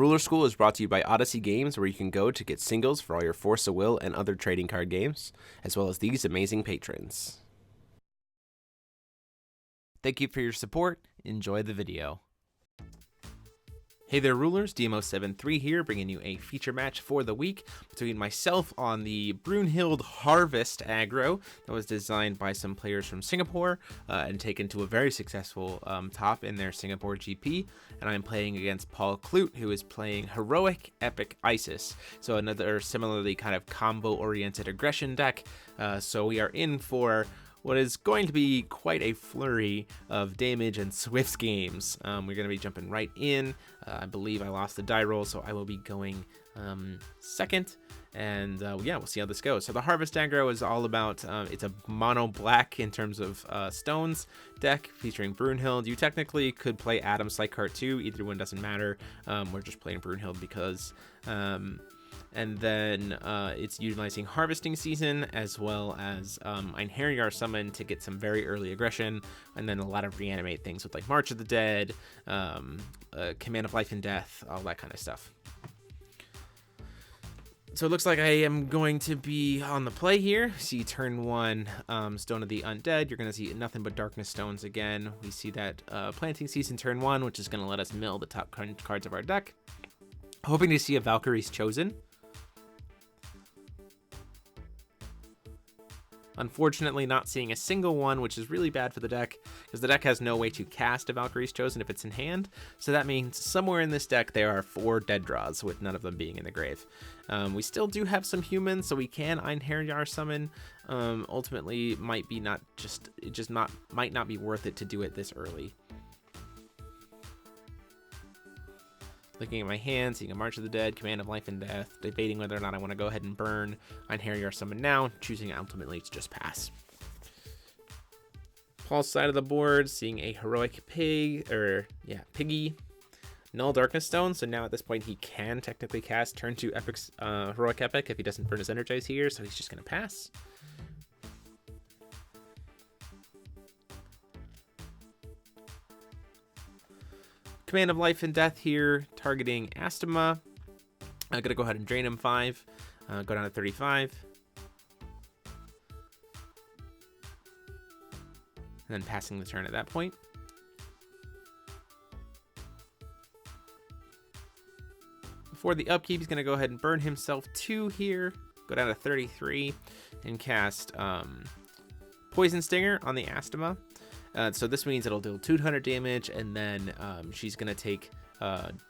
Ruler School is brought to you by Odyssey Games, where you can go to get singles for all your Force of Will and other trading card games, as well as these amazing patrons. Thank you for your support. Enjoy the video. Hey there, Rulers. DMO73 here, bringing you a feature match for the week between myself on the Brunhild Harvest Aggro that was designed by some players from Singapore and taken to a very successful top in their Singapore GP. And I'm playing against Paul Clute, who is playing Heroic Epic Isis. So another similarly kind of combo-oriented aggression deck. So we are in for what is going to be quite a flurry of damage and Swift's games. We're going to be jumping right in. I believe I lost the die roll, so I will be going second. And yeah, we'll see how this goes. So the Harvest Aggro is all about, it's a mono black in terms of stones deck featuring Brunhild. You technically could play Adam Sykart too. Either one doesn't matter. We're just playing Brunhild because... and then it's utilizing Harvesting Season as well as Einherjar Summon to get some very early aggression, and then a lot of reanimate things with like March of the Dead, Command of Life and Death, all that kind of stuff. So it looks like I am going to be on the play here. See turn 1, Stone of the Undead. You're going to see nothing but Darkness Stones again. We see that Planting Season turn 1, which is going to let us mill the top cards of our deck. Hoping to see a Valkyrie's Chosen. Unfortunately, not seeing a single one, which is really bad for the deck, because the deck has no way to cast a Valkyrie's Chosen if it's in hand. So that means somewhere in this deck there are 4 dead draws, with none of them being in the grave. We still do have some humans, so we can Einherjar Summon. Ultimately, might not be worth it to do it this early. Looking at my hand, seeing a March of the Dead, Command of Life and Death, debating whether or not I want to go ahead and burn Einherjar Summon now, choosing ultimately to just pass. Paul's side of the board, seeing a Heroic Piggy, Null Darkness Stone, so now at this point he can technically cast turn 2 Heroic Epic if he doesn't burn his Energize here, so he's just going to pass. Command of Life and Death here, targeting Astema. I'm going to go ahead and drain him 5, go down to 35. And then passing the turn at that point. Before the upkeep, he's going to go ahead and burn himself 2 here, go down to 33, and cast Poison Stinger on the Astema. So this means it'll do 200 damage, and then she's going to take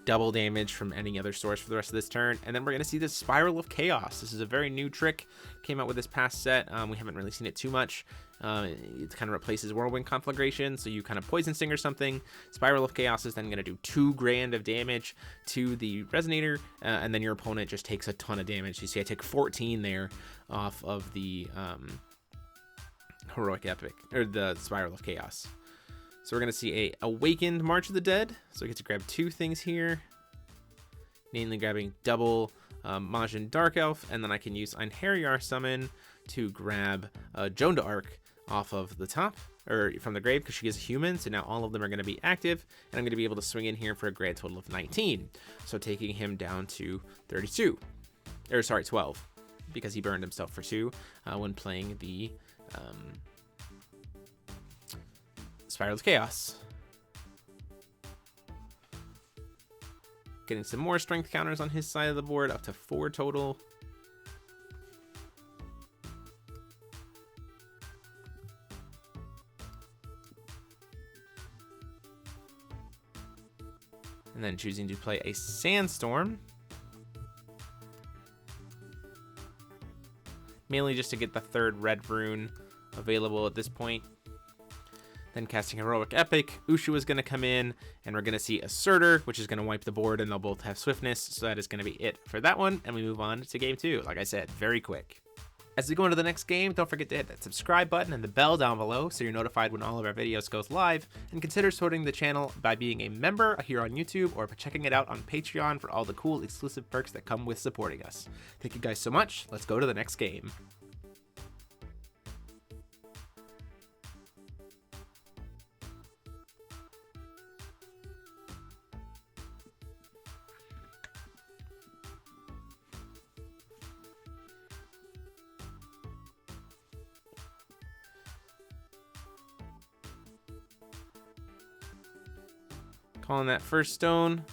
double damage from any other source for the rest of this turn. And then we're going to see this Spiral of Chaos. This is a very new trick. Came out with this past set. We haven't really seen it too much. It kind of replaces Whirlwind Conflagration. So you kind of Poison Stinger something. Spiral of Chaos is then going to do 2 grand of damage to the Resonator. And then your opponent just takes a ton of damage. You see I take 14 there off of the... Heroic Epic, or the Spiral of Chaos. So we're going to see a Awakened March of the Dead. So we get to grab 2 things here, namely grabbing double Majin Dark Elf, and then I can use Einherjar Summon to grab Joan d'Arc off of the top, or from the grave, because she is a human, so now all of them are going to be active, and I'm going to be able to swing in here for a grand total of 19. So taking him down to 32, or sorry, 12, because he burned himself for 2 when playing the Spiral of Chaos. Getting some more strength counters on his side of the board, up to 4 total. And then choosing to play a Sandstorm. Mainly just to get the 3rd red rune available at this point. Then casting Heroic Epic, Ushu is going to come in, and we're going to see Asserter, which is going to wipe the board, and they'll both have Swiftness, so that is going to be it for that one, and we move on to game 2. Like I said, very quick. As we go into the next game, don't forget to hit that subscribe button and the bell down below so you're notified when all of our videos goes live, and consider supporting the channel by being a member here on YouTube or by checking it out on Patreon for all the cool exclusive perks that come with supporting us. Thank you guys so much. Let's go to the next game. Calling that first stone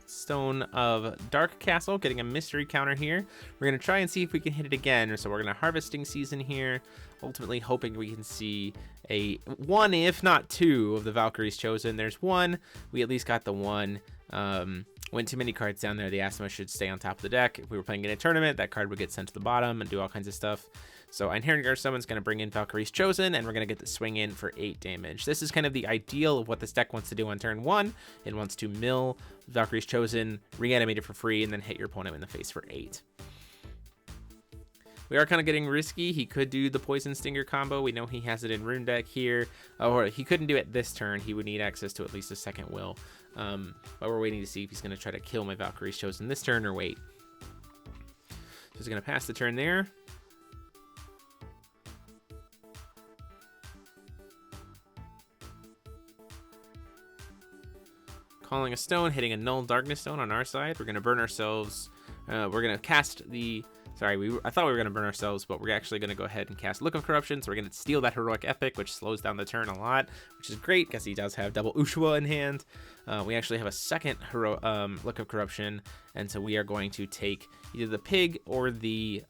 Stone of Dark Castle, getting a mystery counter here. We're going to try and see if we can hit it again. So we're going to Harvesting Season here, ultimately hoping we can see a one, if not two, of the Valkyries chosen. There's one. We at least got the one. Went too many cards down there. The Astima should stay on top of the deck. If we were playing in a tournament, that card would get sent to the bottom and do all kinds of stuff. So Inherent Guard Summon's going to bring in Valkyrie's Chosen, and we're going to get the swing in for 8 damage. This is kind of the ideal of what this deck wants to do on turn 1. It wants to mill Valkyrie's Chosen, reanimate it for free, and then hit your opponent in the face for 8. We are kind of getting risky. He could do the Poison Stinger combo. We know he has it in Rune Deck here. Or he couldn't do it this turn. He would need access to at least a second will. But we're waiting to see if he's going to try to kill my Valkyrie's Chosen this turn or wait. So he's going to pass the turn there. Calling a stone, hitting a Null Darkness Stone on our side. We're going to burn ourselves. We're going to cast the... Sorry, I thought we were going to burn ourselves, but we're actually going to go ahead and cast Look of Corruption. So we're going to steal that Heroic Epic, which slows down the turn a lot, which is great because he does have double Ushua in hand. We actually have a second Look of Corruption, and so we are going to take either the Pig or the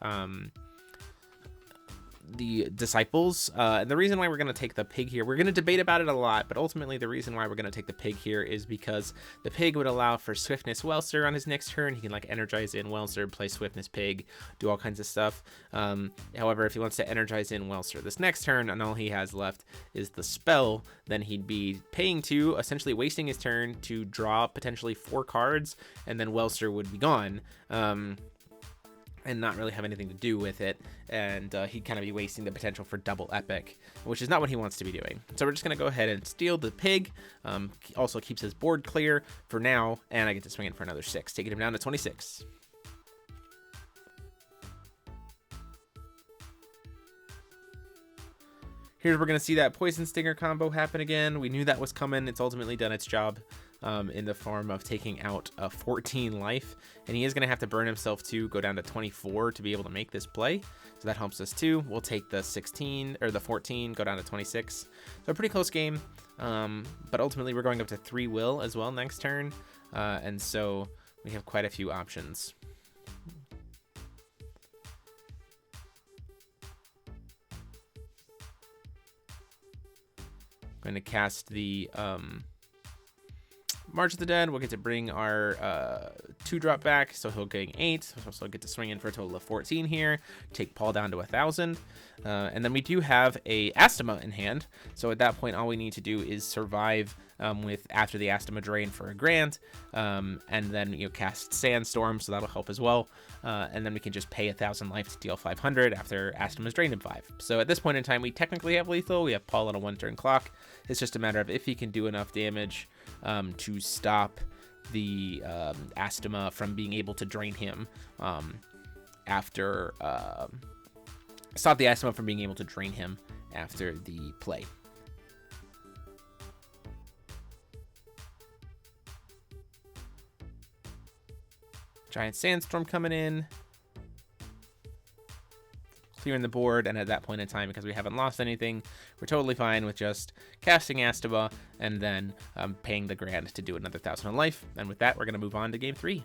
Disciples. And the reason why we're going to take the Pig here, we're going to debate about it a lot, but ultimately the reason why we're going to take the Pig here is because the Pig would allow for Swiftness Wellster on his next turn. He can like energize in Wellster, play Swiftness Pig, do all kinds of stuff. However, if he wants to energize in Wellster this next turn and all he has left is the spell, then he'd be paying 2, essentially wasting his turn to draw potentially 4 cards, and then Wellster would be gone. And not really have anything to do with it, and he'd kind of be wasting the potential for double epic, which is not what he wants to be doing. So we're just going to go ahead and steal the Pig. Also keeps his board clear for now, and I get to swing in for another 6, taking him down to 26. Here's we're going to see that Poison Stinger combo happen again. We knew that was coming. It's ultimately done its job. In the form of taking out 14 life, and he is going to have to burn himself to go down to 24 to be able to make this play, so that helps us too. We'll take the 16 or the 14, go down to 26, so a pretty close game, but ultimately we're going up to 3 will as well next turn, and so we have quite a few options. Going to cast the March of the Dead. We'll get to bring our 2-drop back, so he'll gain 8. So I'll get to swing in for a total of 14 here. Take Paul down to 1,000. And then we do have a Astima in hand. So at that point, all we need to do is survive with after the Astima drain for a grand, and then cast Sandstorm, so that'll help as well. And then we can just pay 1,000 life to deal 500 after Astima's drained in 5. So at this point in time, we technically have lethal. We have Paul on a 1-turn clock. It's just a matter of if he can do enough damage to stop the Astima from being able to drain him after the play. Giant Sandstorm coming in, clearing the board, and at that point in time, because we haven't lost anything, we're totally fine with just casting Astima and then paying the grand to do another 1,000 on life. And with that, we're going to move on to game 3.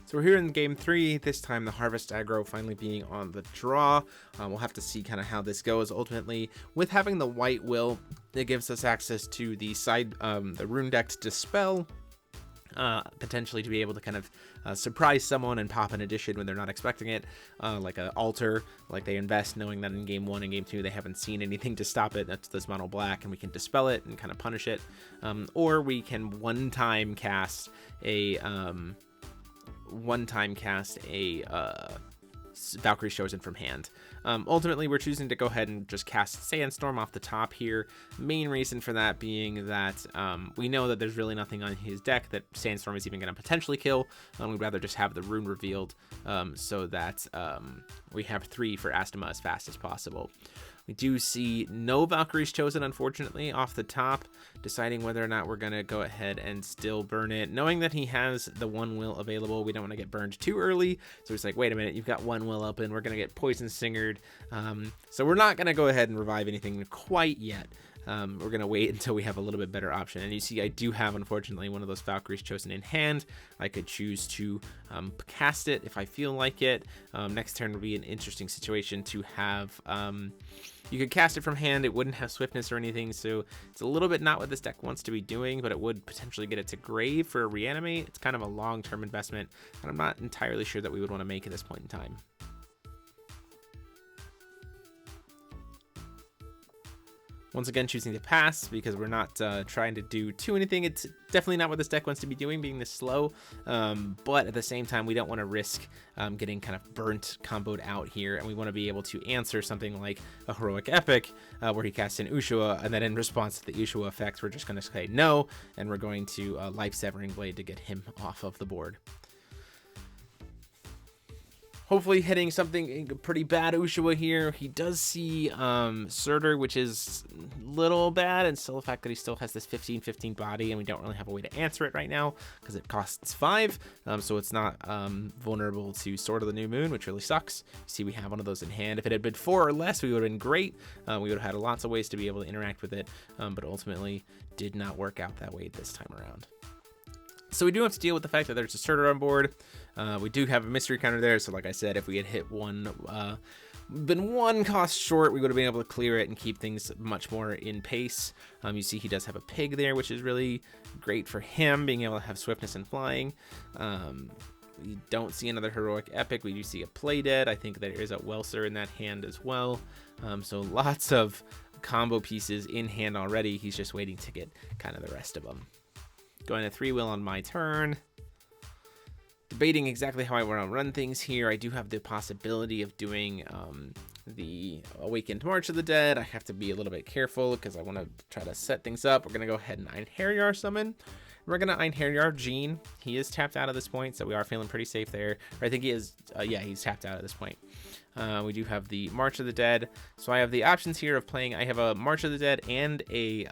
So we're here in game 3, this time the Harvest Aggro finally being on the draw. We'll have to see kind of how this goes. Ultimately, with having the white will, it gives us access to the side, the Rune Deck to Dispel, potentially to be able to kind of surprise someone and pop an addition when they're not expecting it, like an Altar, like they invest knowing that in game 1 and game 2 they haven't seen anything to stop it. That's this mono black, and we can dispel it and kind of punish it, or we can one-time cast a Valkyrie's Chosen from hand. Ultimately, we're choosing to go ahead and just cast Sandstorm off the top here. Main reason for that being that we know that there's really nothing on his deck that Sandstorm is even going to potentially kill. We'd rather just have the rune revealed so that we have 3 for Astima as fast as possible. We do see no Valkyrie's Chosen, unfortunately, off the top, deciding whether or not we're going to go ahead and still burn it. Knowing that he has the 1 will available, we don't want to get burned too early. So it's like, wait a minute, you've got 1 will open. We're going to get Poison Stingered. So we're not going to go ahead and revive anything quite yet. we're going to wait until we have a little bit better option. And you see, I do have, unfortunately, one of those Valkyries chosen in hand. I could choose to cast it if I feel like it. Next turn would be an interesting situation to have... you could cast it from hand. It wouldn't have swiftness or anything, so it's a little bit not what this deck wants to be doing, but it would potentially get it to grave for a reanimate. It's kind of a long-term investment, and I'm not entirely sure that we would want to make at this point in time. Once again, choosing to pass because we're not trying to do anything. It's definitely not what this deck wants to be doing, being this slow. But at the same time, we don't want to risk getting kind of burnt, comboed out here. And we want to be able to answer something like a Heroic Epic where he casts in Ushua. And then in response to the Ushua effects, we're just going to say no. And we're going to Life Severing Blade to get him off of the board. Hopefully hitting something pretty bad Ushua here. He does see Surtur, which is a little bad, and still the fact that he still has this 15/15 body, and we don't really have a way to answer it right now because it costs 5, so it's not vulnerable to Sword of the New Moon, which really sucks. You see, we have one of those in hand. If it had been 4 or less, we would have been great. We would have had lots of ways to be able to interact with it, but ultimately did not work out that way this time around. So we do have to deal with the fact that there's a Surtur on board. We do have a mystery counter there, so like I said, if we had hit been one cost short, we would have been able to clear it and keep things much more in pace. You see he does have a pig there, which is really great for him, being able to have swiftness and flying. We don't see another Heroic Epic. We do see a Play Dead. I think there is a Welser in that hand as well. So lots of combo pieces in hand already. He's just waiting to get kind of the rest of them. Going to 3-will on my turn. Debating exactly how I want to run things here. I do have the possibility of doing the Awakened March of the Dead. I have to be a little bit careful because I want to try to set things up. We're going to go ahead and Einherjar summon. We're going to Einherjar Jean. He is tapped out at this point, so we are feeling pretty safe there. Or I think he is, yeah, he's tapped out at this point. We do have the March of the Dead. So I have the options here of playing. I have a March of the Dead and a...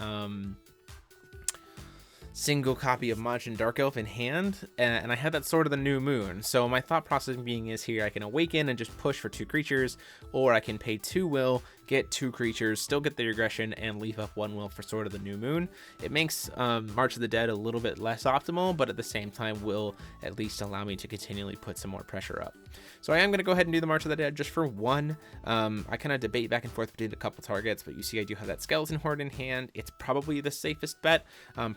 single copy of Majin Dark Elf in hand, and I had that Sword of the New Moon. So my thought process being is here I can awaken and just push for 2 creatures, or I can pay 2 will, get 2 creatures, still get the aggression, and leave up 1 will for Sword of the New Moon. It makes March of the Dead a little bit less optimal, but at the same time will at least allow me to continually put some more pressure up. So I am going to go ahead and do the March of the Dead just for 1. I kind of debate back and forth between a couple targets, but you see I do have that Skeleton Horde in hand. It's probably the safest bet,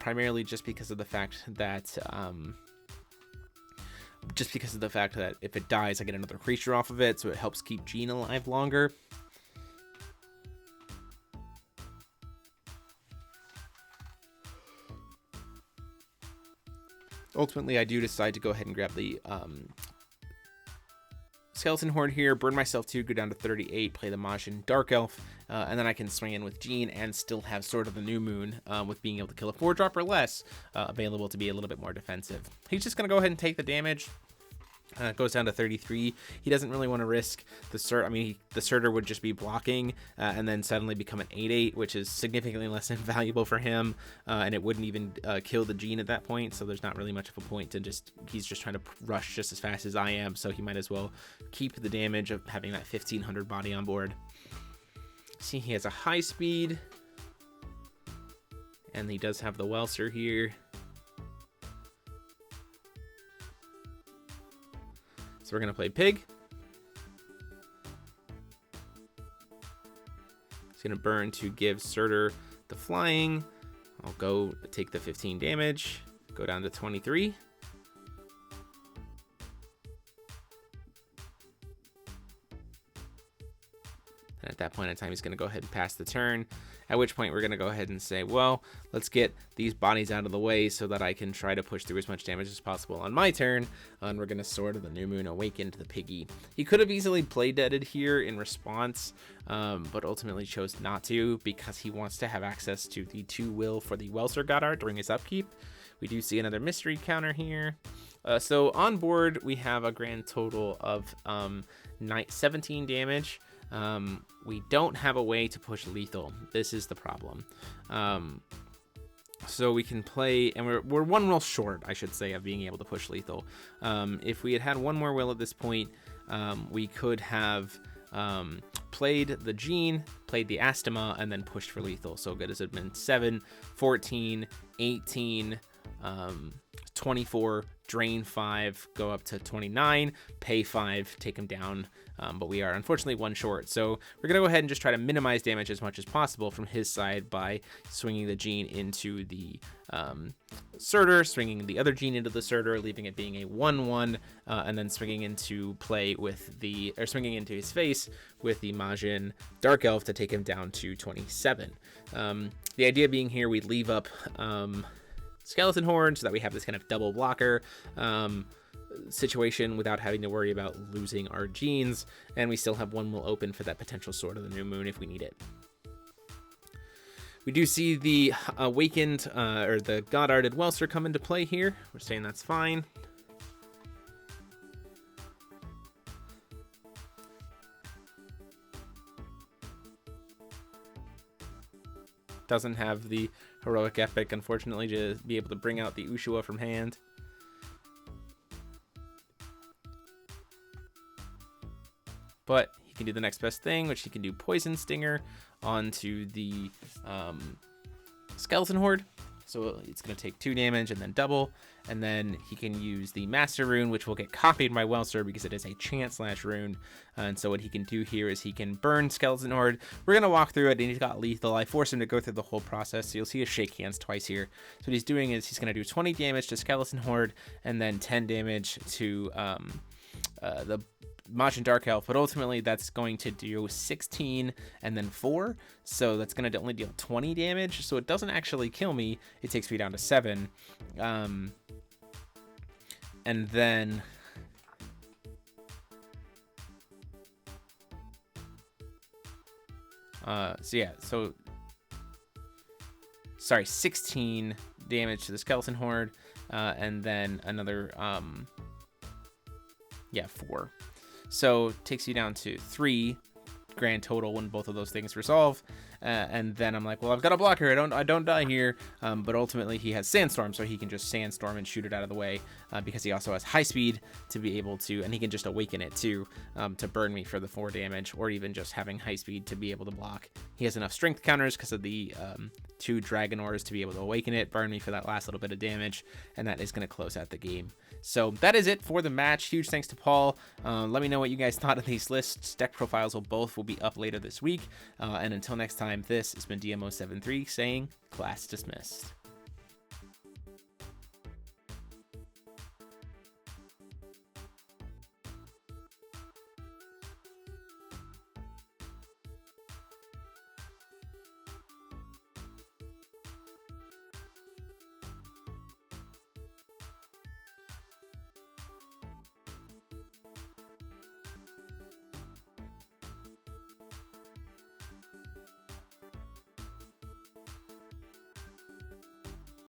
primarily just because of the fact that if it dies, I get another creature off of it, so it helps keep Jean alive longer. Ultimately, I do decide to go ahead and grab the Skeleton Horde here, burn myself 2, go down to 38, play the Majin Dark Elf, and then I can swing in with Jean and still have Sword of the New Moon with being able to kill a 4-drop or less available to be a little bit more defensive. He's just going to go ahead and take the damage. It goes down to 33. He doesn't really want to risk the Surtur. I mean, the Surtur would just be blocking and then suddenly become an 8/8, which is significantly less invaluable for him, and it wouldn't even kill the Jean at that point, so there's not really much of a point to he's just trying to rush just as fast as I am, so he might as well keep the damage of having that 1500 body on board. See, he has a high speed, and he does have the Welser here. So we're going to play Pig. He's going to burn to give Surtur the flying. I'll go take the 15 damage, go down to 23. And at that point in time, he's going to go ahead and pass the turn, at which point we're going to go ahead and say, well, let's get these bodies out of the way so that I can try to push through as much damage as possible on my turn. And we're going to Sword of the New Moon awaken to the piggy. He could have easily play deaded here in response, but ultimately chose not to because he wants to have access to the 2 will for the Welser God Art during his upkeep. We do see another mystery counter here. So on board, we have a grand total of 17 damage. We don't have a way to push lethal. This is the problem. So we can play, and we're 1 will short, I should say, of being able to push lethal. If we had 1 more will at this point, we could have played the Gene, played the Astema, and then pushed for lethal. So good as it had been 7, 14, 18, 24, drain 5, go up to 29, pay 5, take him down. But we are unfortunately 1 short. So we're going to go ahead and just try to minimize damage as much as possible from his side by swinging the Gene into the Surtur, swinging the other Gene into the Surtur, leaving it being a 1-1, and then swinging into play with the, or swinging into his face with the Majin Dark Elf to take him down to 27. The idea being here, we leave up Skeleton Horde so that we have this kind of double blocker situation without having to worry about losing our Genes, and we still have 1 will open for that potential Sword of the New Moon if we need it. We do see the Awakened, or the God-Arted Welser come into play here. We're saying that's fine. Doesn't have the Heroic Epic, unfortunately, to be able to bring out the Ushua from hand. But he can do the next best thing, which he can do Poison Stinger onto the Skeleton Horde. So it's going to take 2 damage and then double. And then he can use the Master Rune, which will get copied by Welser because it is a Chant/Slash rune. And so what he can do here is he can burn Skeleton Horde. We're going to walk through it, and he's got lethal. I forced him to go through the whole process, so you'll see us shake hands twice here. So what he's doing is he's going to do 20 damage to Skeleton Horde and then 10 damage to the Majin Dark Elf, but ultimately that's going to do 16 and then 4, so that's going to only deal 20 damage, so it doesn't actually kill me. It takes me down to 7, and then so 16 damage to the Skeleton Horde, and then another 4. So takes you down to 3 grand total when both of those things resolve. And then I'm like, well, I've got a blocker. I don't die here. But ultimately he has Sandstorm, so he can just Sandstorm and shoot it out of the way, because he also has high speed to be able to, and he can just awaken it too, to burn me for the 4 damage, or even just having high speed to be able to block. He has enough strength counters because of the 2 Dragon Ores to be able to awaken it, burn me for that last little bit of damage, and that is going to close out the game. So that is it for the match. Huge thanks to Paul. Let me know what you guys thought of these lists. Deck profiles will be up later this week. And until next time, this has been DMO73 saying class dismissed.